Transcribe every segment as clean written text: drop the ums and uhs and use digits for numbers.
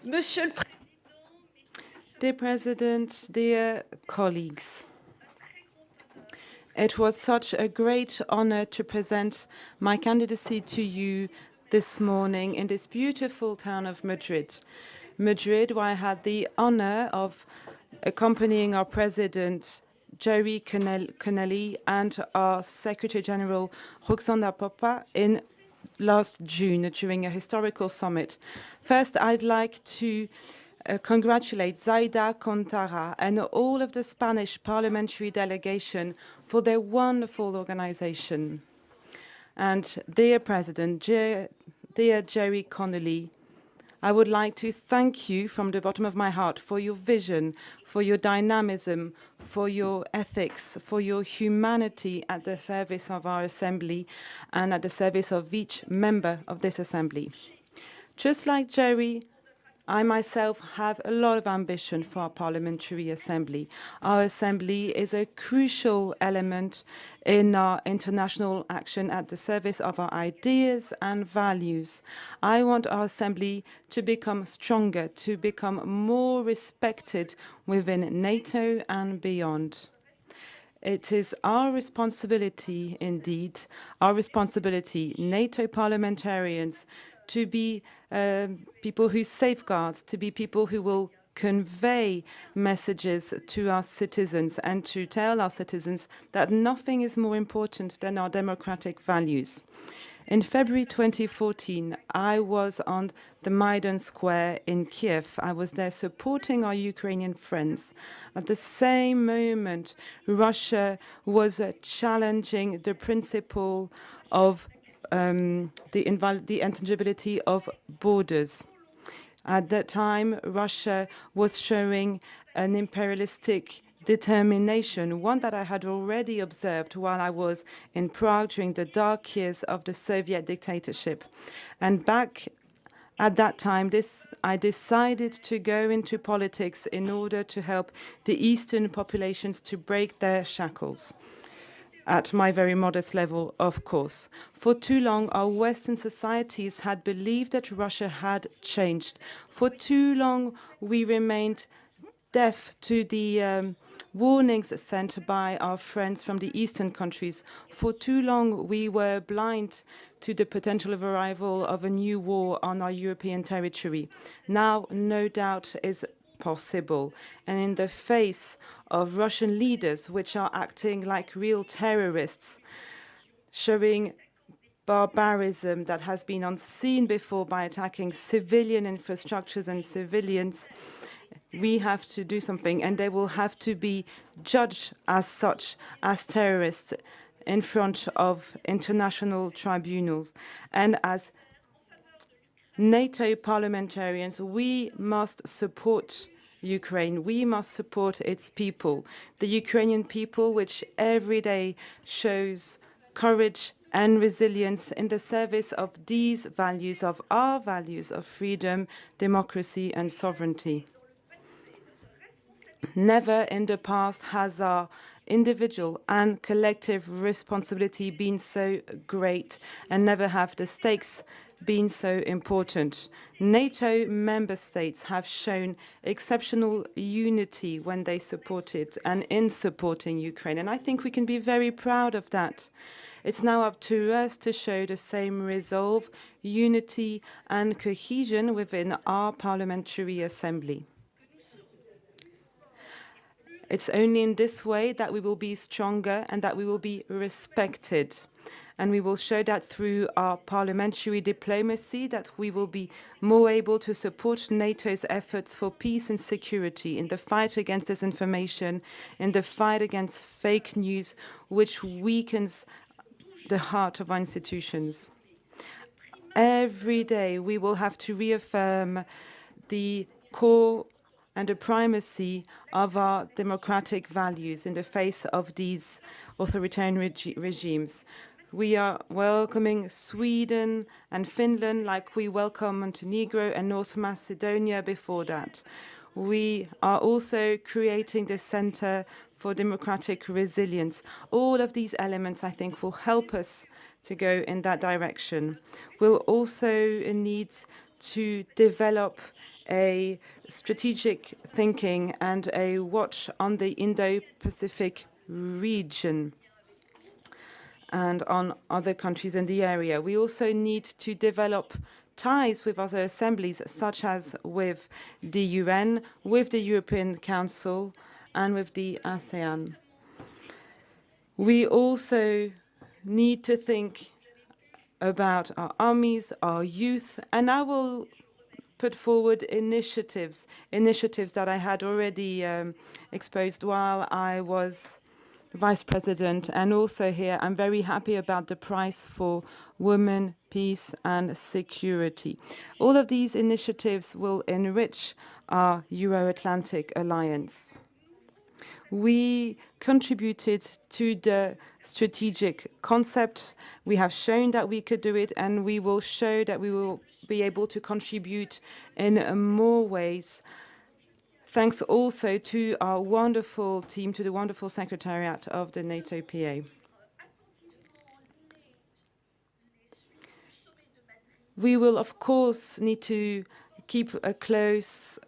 Monsieur le Président, Dear President, dear colleagues, it was such a great honor to present my candidacy to you this morning in this beautiful town of Madrid. Madrid, where I had the honor of accompanying our President, Jerry Connelly, and our Secretary General, Roxana Popa, in last June during a historical summit. First, I'd like to congratulate Zaida Contara and all of the Spanish parliamentary delegation for their wonderful organization. And dear President, dear Jerry Connolly, I would like to thank you from the bottom of my heart for your vision, for your dynamism, for your ethics, for your humanity at the service of our Assembly and at the service of each member of this Assembly. Just like Jerry, I myself have a lot of ambition for our Parliamentary Assembly. Our Assembly is a crucial element in our international action at the service of our ideas and values. I want our Assembly to become stronger, to become more respected within NATO and beyond. It is our responsibility, indeed, our responsibility, NATO parliamentarians, to be people who safeguard, to be people who will convey messages to our citizens and to tell our citizens that nothing is more important than our democratic values. In February 2014, I was on the Maidan Square in Kiev. I was there supporting our Ukrainian friends. At the same moment, Russia was challenging the principle of the intangibility of borders. At that time, Russia was showing an imperialistic determination, one that I had already observed while I was in Prague during the dark years of the Soviet dictatorship. And back at that time, I decided to go into politics in order to help the Eastern populations to break their shackles. At my very modest level, of course. For too long, our Western societies had believed that Russia had changed. For too long, we remained deaf to the warnings sent by our friends from the Eastern countries. For too long, we were blind to the potential of arrival of a new war on our European territory. Now, no doubt, is possible. And in the face of Russian leaders, which are acting like real terrorists, showing barbarism that has been unseen before by attacking civilian infrastructures and civilians, we have to do something, and they will have to be judged as such, as terrorists, in front of international tribunals. And as NATO parliamentarians, we must support Ukraine. We must support its people, the Ukrainian people, which every day shows courage and resilience in the service of these values, of our values of freedom, democracy, and sovereignty. Never in the past has our individual and collective responsibility been so great, and never have the stakes been so important. NATO member states have shown exceptional unity when they supported and in supporting Ukraine, and I think we can be very proud of that. It's now up to us to show the same resolve, unity, and cohesion within our Parliamentary Assembly. It's only in this way that we will be stronger and that we will be respected. And we will show that through our parliamentary diplomacy, that we will be more able to support NATO's efforts for peace and security in the fight against disinformation, in the fight against fake news, which weakens the heart of our institutions. Every day we will have to reaffirm the core and the primacy of our democratic values in the face of these authoritarian regimes. We are welcoming Sweden and Finland like we welcomed Montenegro and North Macedonia before that. We are also creating the Center for Democratic Resilience. All of these elements, I think, will help us to go in that direction. We'll also need to develop a strategic thinking and a watch on the Indo-Pacific region and on other countries in the area. We also need to develop ties with other assemblies, such as with the UN, with the European Council, and with the ASEAN. We also need to think about our armies, our youth, and I will put forward initiatives that I had already exposed while I was Vice President. And also here, I'm very happy about the prize for women, peace and security. All of these initiatives will enrich our Euro-Atlantic alliance. We contributed to the strategic concept. We have shown that we could do it, and we will show that we will be able to contribute in more ways. Thanks also to our wonderful team, to the wonderful secretariat of the NATO PA. We will, of course, need to keep a close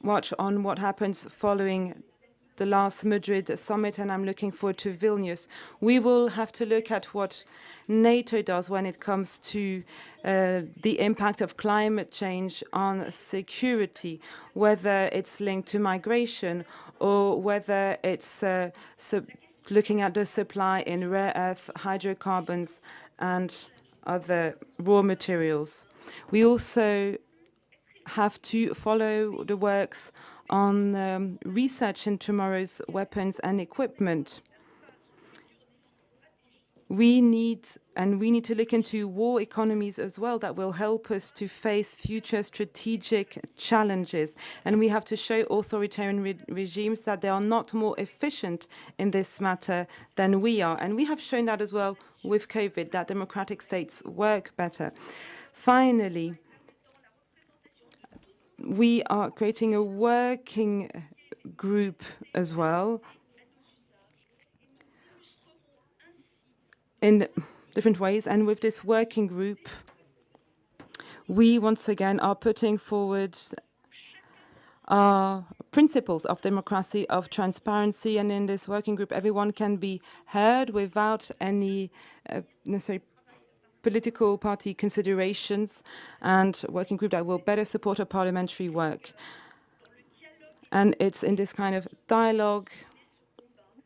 watch on what happens following the last Madrid summit, and I'm looking forward to Vilnius. We will have to look at what NATO does when it comes to the impact of climate change on security, whether it's linked to migration or whether it's looking at the supply in rare earth, hydrocarbons, and other raw materials. We also have to follow the works on research in tomorrow's weapons and equipment. We need to look into war economies as well that will help us to face future strategic challenges. And we have to show authoritarian regimes that they are not more efficient in this matter than we are. And we have shown that as well with COVID, that democratic states work better. Finally, we are creating a working group as well in different ways. And with this working group, we once again are putting forward our principles of democracy, of transparency. And in this working group, everyone can be heard without any necessary political party considerations, and a working group that will better support our parliamentary work. And it's in this kind of dialogue,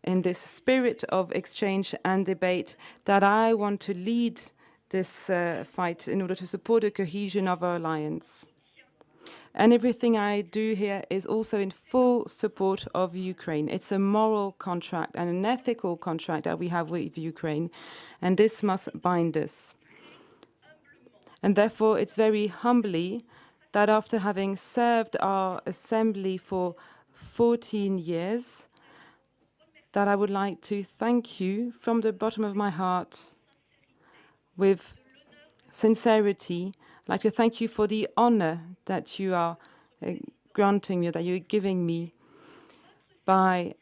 in this spirit of exchange and debate, that I want to lead this fight in order to support the cohesion of our alliance. And everything I do here is also in full support of Ukraine. It's a moral contract and an ethical contract that we have with Ukraine, and this must bind us. And therefore, it's very humbly that after having served our assembly for 14 years, that I would like to thank you from the bottom of my heart with sincerity. I'd like to thank you for the honor that you are granting me, that you're giving me by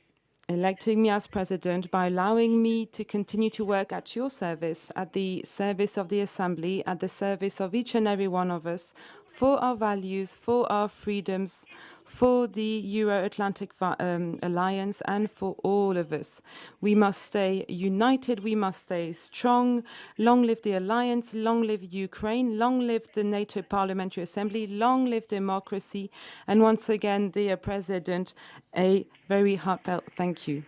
electing me as president, by allowing me to continue to work at your service, at the service of the Assembly, at the service of each and every one of us, for our values, for our freedoms, for the Euro-Atlantic Alliance, and for all of us. We must stay united, we must stay strong. Long live the Alliance, long live Ukraine, long live the NATO Parliamentary Assembly, long live democracy. And once again, dear President, a very heartfelt thank you.